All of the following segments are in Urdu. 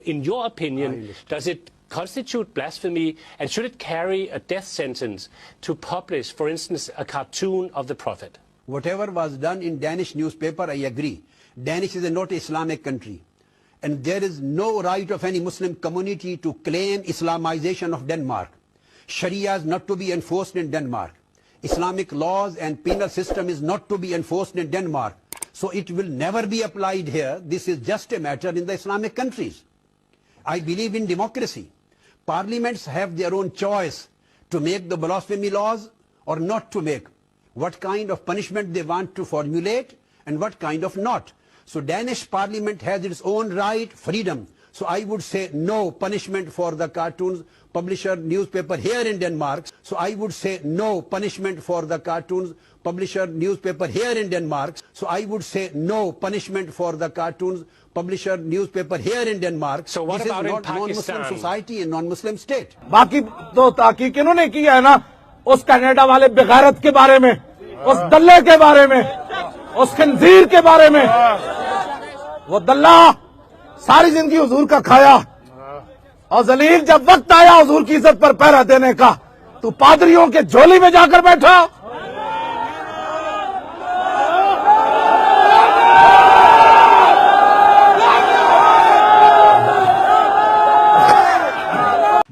In your opinion, does it constitute blasphemy, and should it carry a death sentence to publish, for instance, a cartoon of the Prophet? Whatever was done in Danish newspaper, I agree. Danish is not an Islamic country. And there is no right of any Muslim community to claim Islamization of Denmark. Sharia is not to be enforced in Denmark. Islamic laws and penal system is not to be enforced in Denmark. So it will never be applied here. This is just a matter in the Islamic countries. I believe in democracy. Parliaments have their own choice to make the blasphemy laws or not to make. What kind of punishment they want to formulate and what kind of not. So Danish parliament has its own right, freedom. So I would say no punishment for the cartoons publisher newspaper here in Denmark. So I would say no punishment for the cartoons publisher newspaper here in Denmark. So I would say no punishment for the cartoons publisher newspaper here in Denmark. So what This about is in not non-Muslim Pakistan? society and non-Muslim state. باقی تو تحقیق انہوں نے کی ہے نا اس کینیڈا والے بغیرت کے بارے میں، اس دلے کے بارے میں، اس خنزیر کے بارے میں. وہ دلہ ساری زندگی حضور کا کھایا اور ذلیل جب وقت آیا حضور کی عزت پر پہرا دینے کا تو پادریوں کے جھولی میں جا کر بیٹھا.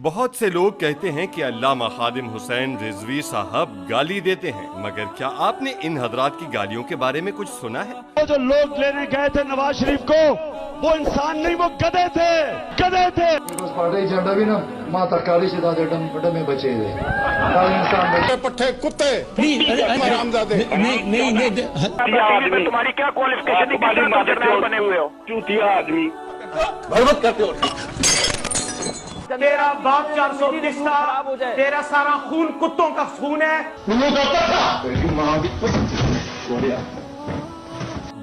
بہت سے لوگ کہتے ہیں کہ علامہ خادم حسین رضوی صاحب گالی دیتے ہیں، مگر کیا آپ نے ان حضرات کی گالیوں کے بارے میں کچھ سنا ہے؟ وہ جو لوگ لینے گئے تھے نواز شریف کو وہ انسان نہیں، وہ گدھے تھے، گدھے تھے. پارٹی جھنڈا بھی نا ماتا کالی سے دادے ڈمے بچے دے انسان بچے پٹھے کتے حرامزادے. تمہاری کیا کوالیفکیشن بنے ہوئے ہو؟ چوتیا آدمی بربت کرتے ہو. تیرا باپ 430 تھا، تیرا سارا خون کتوں کا خون ہے.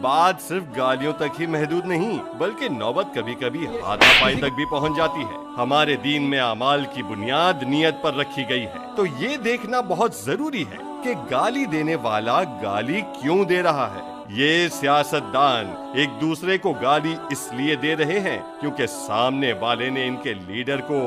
بات صرف گالیوں تک ہی محدود نہیں، بلکہ نوبت کبھی کبھی ہاتھا پائی تک بھی پہنچ جاتی ہے. ہمارے دین میں اعمال کی بنیاد نیت پر رکھی گئی ہے، تو یہ دیکھنا بہت ضروری ہے کہ گالی دینے والا گالی کیوں دے رہا ہے. یہ سیاستدان ایک دوسرے کو گالی اس لیے دے رہے ہیں کیونکہ سامنے والے نے ان کے لیڈر کو،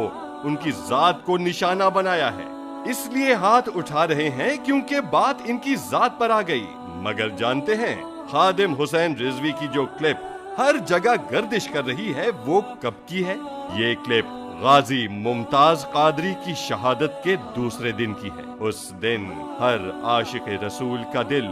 ان کی ذات کو نشانہ بنایا ہے. اس لیے ہاتھ اٹھا رہے ہیں کیونکہ بات ان کی ذات پر آ گئی. مگر جانتے ہیں خادم حسین رضوی کی جو کلپ ہر جگہ گردش کر رہی ہے وہ کب کی ہے؟ یہ کلپ غازی ممتاز قادری کی شہادت کے دوسرے دن کی ہے. اس دن ہر عاشق رسول کا دل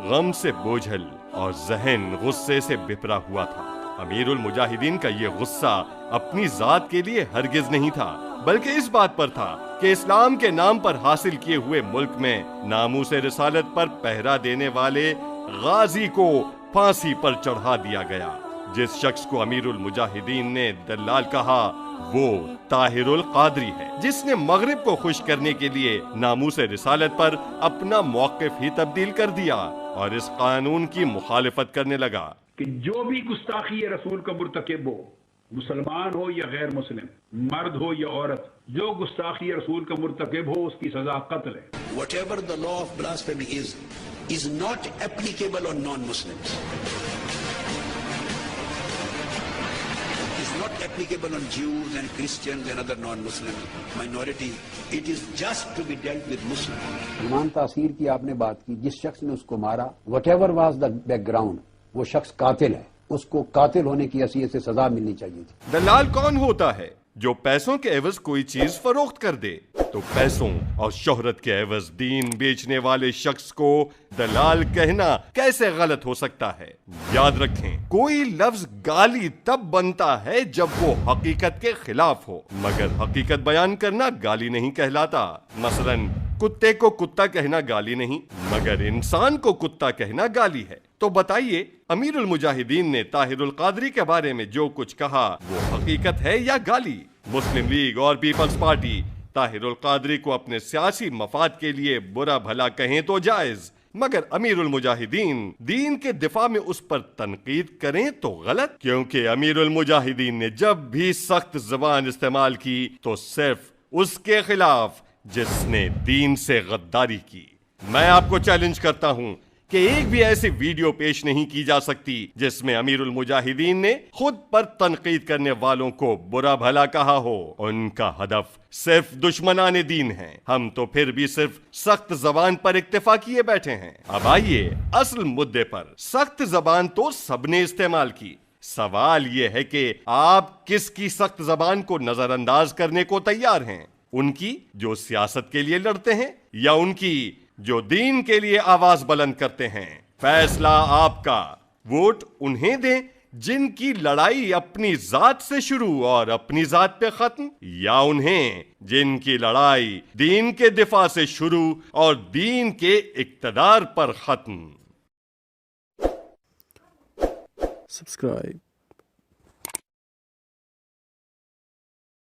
غم سے بوجھل اور ذہن غصے سے بپرا ہوا تھا. امیر المجاہدین کا یہ غصہ اپنی ذات کے لیے ہرگز نہیں تھا، بلکہ اس بات پر تھا کہ اسلام کے نام پر حاصل کیے ہوئے ملک میں ناموس رسالت پر پہرا دینے والے غازی کو پھانسی پر چڑھا دیا گیا. جس شخص کو امیر المجاہدین نے دلال کہا وہ طاہر القادری ہے، جس نے مغرب کو خوش کرنے کے لیے ناموس رسالت پر اپنا موقف ہی تبدیل کر دیا اور اس قانون کی مخالفت کرنے لگا. کہ جو بھی گستاخی رسول کا مرتکب ہو، مسلمان ہو یا غیر مسلم، مرد ہو یا عورت، جو گستاخی رسول کا مرتکب ہو اس کی سزا قتل ہے. Whatever the law of blasphemy is not applicable on non-Muslims. It's not applicable on Jews and Christians and other non-Muslim minority. It is just to be dealt with Muslims. ایمان تاثیر کی آپ نے بات کی، جس شخص نے اس کو مارا whatever was the background، وہ شخص قاتل ہے، اس کو قاتل ہونے کی حیثیت سے سزا ملنی چاہیے تھی. دلال کون ہوتا ہے؟ جو پیسوں کے عوض کوئی چیز فروخت کر دے. تو پیسوں اور شہرت کے عوض دین بیچنے والے شخص کو دلال کہنا کیسے غلط ہو سکتا ہے؟ یاد رکھیں، کوئی لفظ گالی تب بنتا ہے جب وہ حقیقت کے خلاف ہو، مگر حقیقت بیان کرنا گالی نہیں کہلاتا. مثلاً کتے کو کتا کہنا گالی نہیں، مگر انسان کو کتا کہنا گالی ہے. تو بتائیے امیر المجاہدین نے طاہر القادری کے بارے میں جو کچھ کہا وہ حقیقت ہے یا گالی؟ مسلم لیگ اور پیپلز پارٹی طاہر القادری کو اپنے سیاسی مفاد کے لیے برا بھلا کہیں تو جائز، مگر امیر المجاہدین دین کے دفاع میں اس پر تنقید کریں تو غلط. کیونکہ امیر المجاہدین نے جب بھی سخت زبان استعمال کی تو صرف اس کے خلاف جس نے دین سے غداری کی. میں آپ کو چیلنج کرتا ہوں کہ ایک بھی ایسی ویڈیو پیش نہیں کی جا سکتی جس میں امیر المجاہدین نے خود پر تنقید کرنے والوں کو برا بھلا کہا ہو. ان کا ہدف صرف دشمنان دین ہیں. ہم تو پھر بھی صرف سخت زبان پر اکتفا کیے بیٹھے ہیں. اب آئیے اصل مدے پر. سخت زبان تو سب نے استعمال کی. سوال یہ ہے کہ آپ کس کی سخت زبان کو نظر انداز کرنے کو تیار ہیں؟ ان کی جو سیاست کے لیے لڑتے ہیں یا ان کی جو دین کے لیے آواز بلند کرتے ہیں؟ فیصلہ آپ کا. ووٹ انہیں دیں جن کی لڑائی اپنی ذات سے شروع اور اپنی ذات پہ ختم، یا انہیں جن کی لڑائی دین کے دفاع سے شروع اور دین کے اقتدار پر ختم. Subscribe.